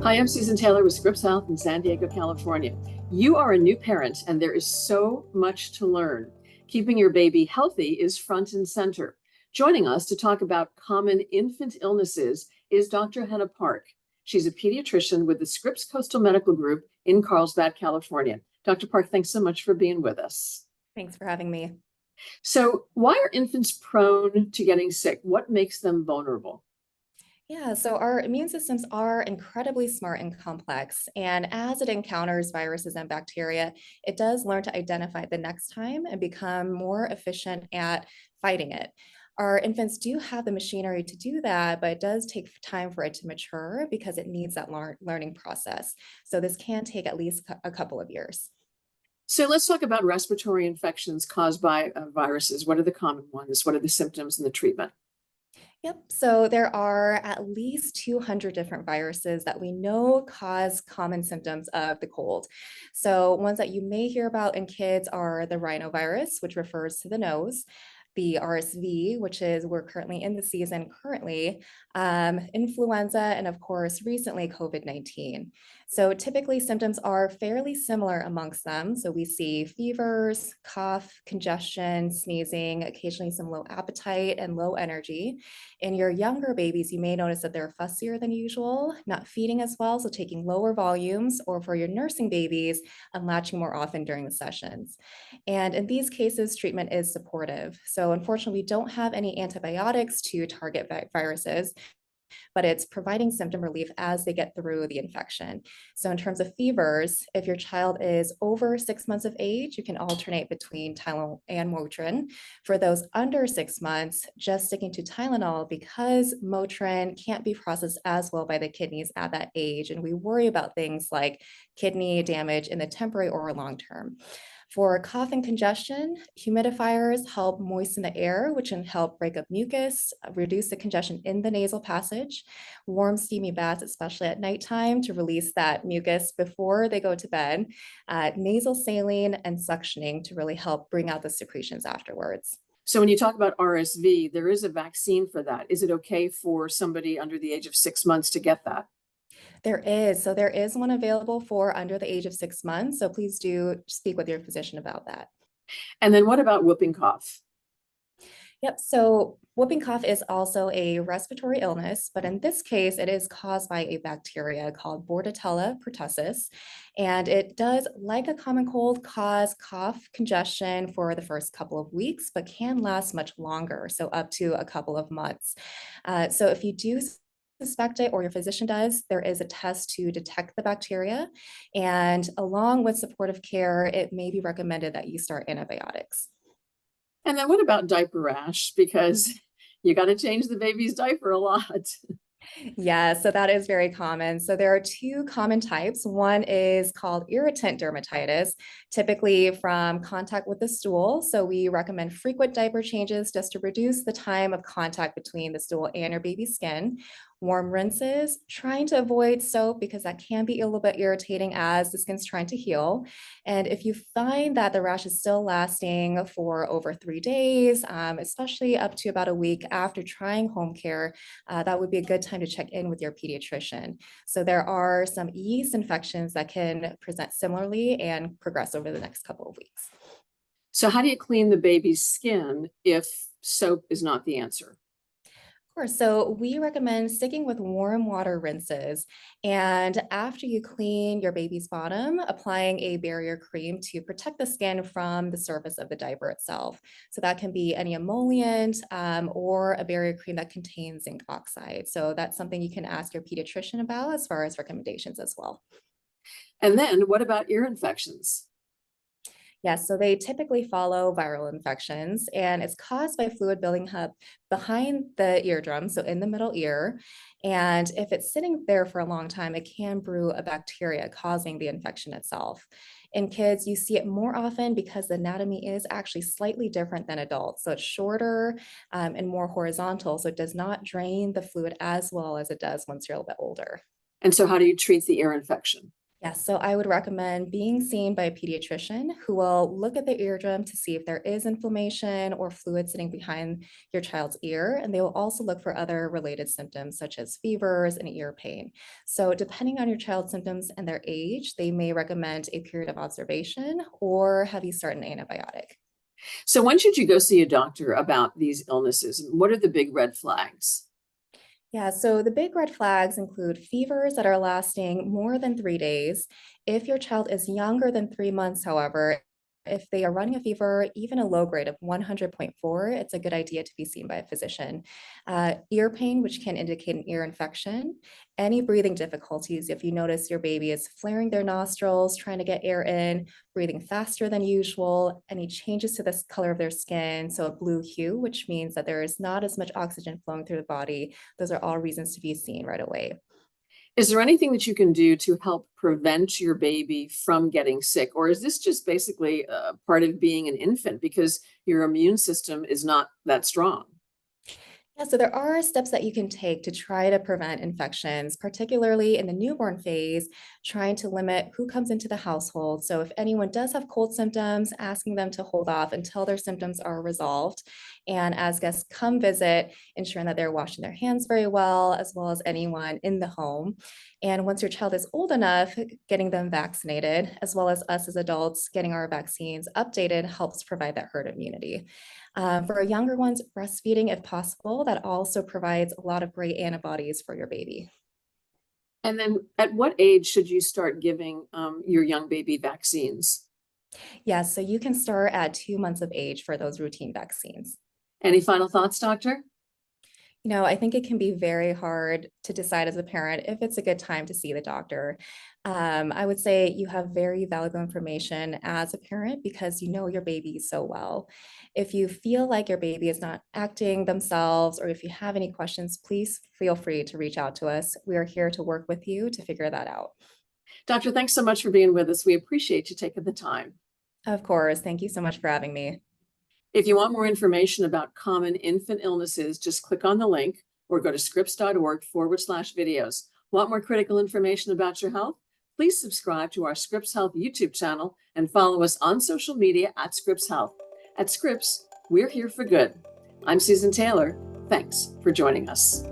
Hi, I'm Susan Taylor with Scripps Health in San Diego, California. You are a new parent, and there is so much to learn. Keeping your baby healthy is front and center. Joining us to talk about common infant illnesses is Dr. Henna Park. She's a pediatrician with the Scripps Coastal Medical Group in Carlsbad, California. Dr. Park, thanks so much for being with us. Thanks for having me. So, why are infants prone to getting sick? What makes them vulnerable? Yeah, so our immune systems are incredibly smart and complex. And as it encounters viruses and bacteria, it does learn to identify it the next time and become more efficient at fighting it. Our infants do have the machinery to do that, but it does take time for it to mature because it needs that learning process. So this can take at least a couple of years. So let's talk about respiratory infections caused by viruses. What are the common ones? What are the symptoms and the treatment? Yep. So there are at least 200 different viruses that we know cause common symptoms of the cold. So ones that you may hear about in kids are the rhinovirus, which refers to the nose, the RSV, which is we're currently in the season currently, influenza, and of course, recently COVID-19. So typically symptoms are fairly similar amongst them. So we see fevers, cough, congestion, sneezing, occasionally some low appetite and low energy. In your younger babies, you may notice that they're fussier than usual, not feeding as well, so taking lower volumes, or for your nursing babies, unlatching more often during the sessions. And in these cases, treatment is supportive. So unfortunately, we don't have any antibiotics to target viruses, but it's providing symptom relief as they get through the infection. So in terms of fevers, if your child is over 6 months of age, you can alternate between Tylenol and Motrin. For those under 6 months, just sticking to Tylenol because Motrin can't be processed as well by the kidneys at that age. And we worry about things like kidney damage in the temporary or long term. For cough and congestion, humidifiers help moisten the air, which can help break up mucus, reduce the congestion in the nasal passage. Warm, steamy baths, especially at nighttime, to release that mucus before they go to bed. Nasal saline and suctioning to really help bring out the secretions afterwards. So when you talk about RSV, there is a vaccine for that. Is it okay for somebody under the age of 6 months to get that? There is. So there is one available for under the age of 6 months. So please do speak with your physician about that. And then what about whooping cough? Yep. So whooping cough is also a respiratory illness, but in this case, it is caused by a bacteria called Bordetella pertussis. And it does, like a common cold, cause cough, congestion for the first couple of weeks, but can last much longer, so up to a couple of months. So if you do suspect it or your physician does, there is a test to detect the bacteria. And along with supportive care, it may be recommended that you start antibiotics. And then what about diaper rash? Because you got to change the baby's diaper a lot. Yeah, so that is very common. So there are two common types. One is called irritant dermatitis, typically from contact with the stool. So we recommend frequent diaper changes just to reduce the time of contact between the stool and your baby's skin. Warm rinses, trying to avoid soap because that can be a little bit irritating as the skin's trying to heal. And if you find that the rash is still lasting for over 3 days, especially up to about a week after trying home care, that would be a good time to check in with your pediatrician. So there are some yeast infections that can present similarly and progress over the next couple of weeks. So how do you clean the baby's skin if soap is not the answer? Of course. So we recommend sticking with warm water rinses. And after you clean your baby's bottom, applying a barrier cream to protect the skin from the surface of the diaper itself. So that can be any emollient or a barrier cream that contains zinc oxide. So that's something you can ask your pediatrician about as far as recommendations as well. And then what about ear infections? Yes, so they typically follow viral infections, and it's caused by fluid building up behind the eardrum, so in the middle ear. And if it's sitting there for a long time, it can brew a bacteria causing the infection itself. In kids, you see it more often because the anatomy is actually slightly different than adults. So it's shorter and more horizontal, so it does not drain the fluid as well as it does once you're a little bit older. And so how do you treat the ear infection? Yes, so I would recommend being seen by a pediatrician who will look at the eardrum to see if there is inflammation or fluid sitting behind your child's ear. And they will also look for other related symptoms such as fevers and ear pain. So, depending on your child's symptoms and their age, they may recommend a period of observation or have you start an antibiotic. So when should you go see a doctor about these illnesses? What are the big red flags? Yeah, so the big red flags include fevers that are lasting more than 3 days. If your child is younger than 3 months, however, if they are running a fever, even a low grade of 100.4, it's a good idea to be seen by a physician. Ear pain, which can indicate an ear infection, any breathing difficulties, if you notice your baby is flaring their nostrils, trying to get air in, breathing faster than usual, any changes to the color of their skin, so a blue hue, which means that there is not as much oxygen flowing through the body. Those are all reasons to be seen right away. Is there anything that you can do to help prevent your baby from getting sick? Or is this just basically part of being an infant because your immune system is not that strong? Yeah, so there are steps that you can take to try to prevent infections, particularly in the newborn phase, trying to limit who comes into the household. So if anyone does have cold symptoms, asking them to hold off until their symptoms are resolved. And as guests come visit, ensuring that they're washing their hands very well as anyone in the home. And once your child is old enough, getting them vaccinated, as well as us as adults getting our vaccines updated helps provide that herd immunity. For younger ones, breastfeeding, if possible, that also provides a lot of great antibodies for your baby. And then at what age should you start giving your young baby vaccines? Yes, so you can start at 2 months of age for those routine vaccines. Any final thoughts, doctor? I think it can be very hard to decide as a parent if it's a good time to see the doctor. I would say you have very valuable information as a parent because you know your baby so well. If you feel like your baby is not acting themselves, or if you have any questions, please feel free to reach out to us. We are here to work with you to figure that out. Doctor, thanks so much for being with us. We appreciate you taking the time. Of course. Thank you so much for having me. If you want more information about common infant illnesses, just click on the link or go to scripps.org/videos. Want more critical information about your health? Please subscribe to our Scripps Health YouTube channel and follow us on social media at Scripps Health. At Scripps, we're here for good. I'm Susan Taylor. Thanks for joining us.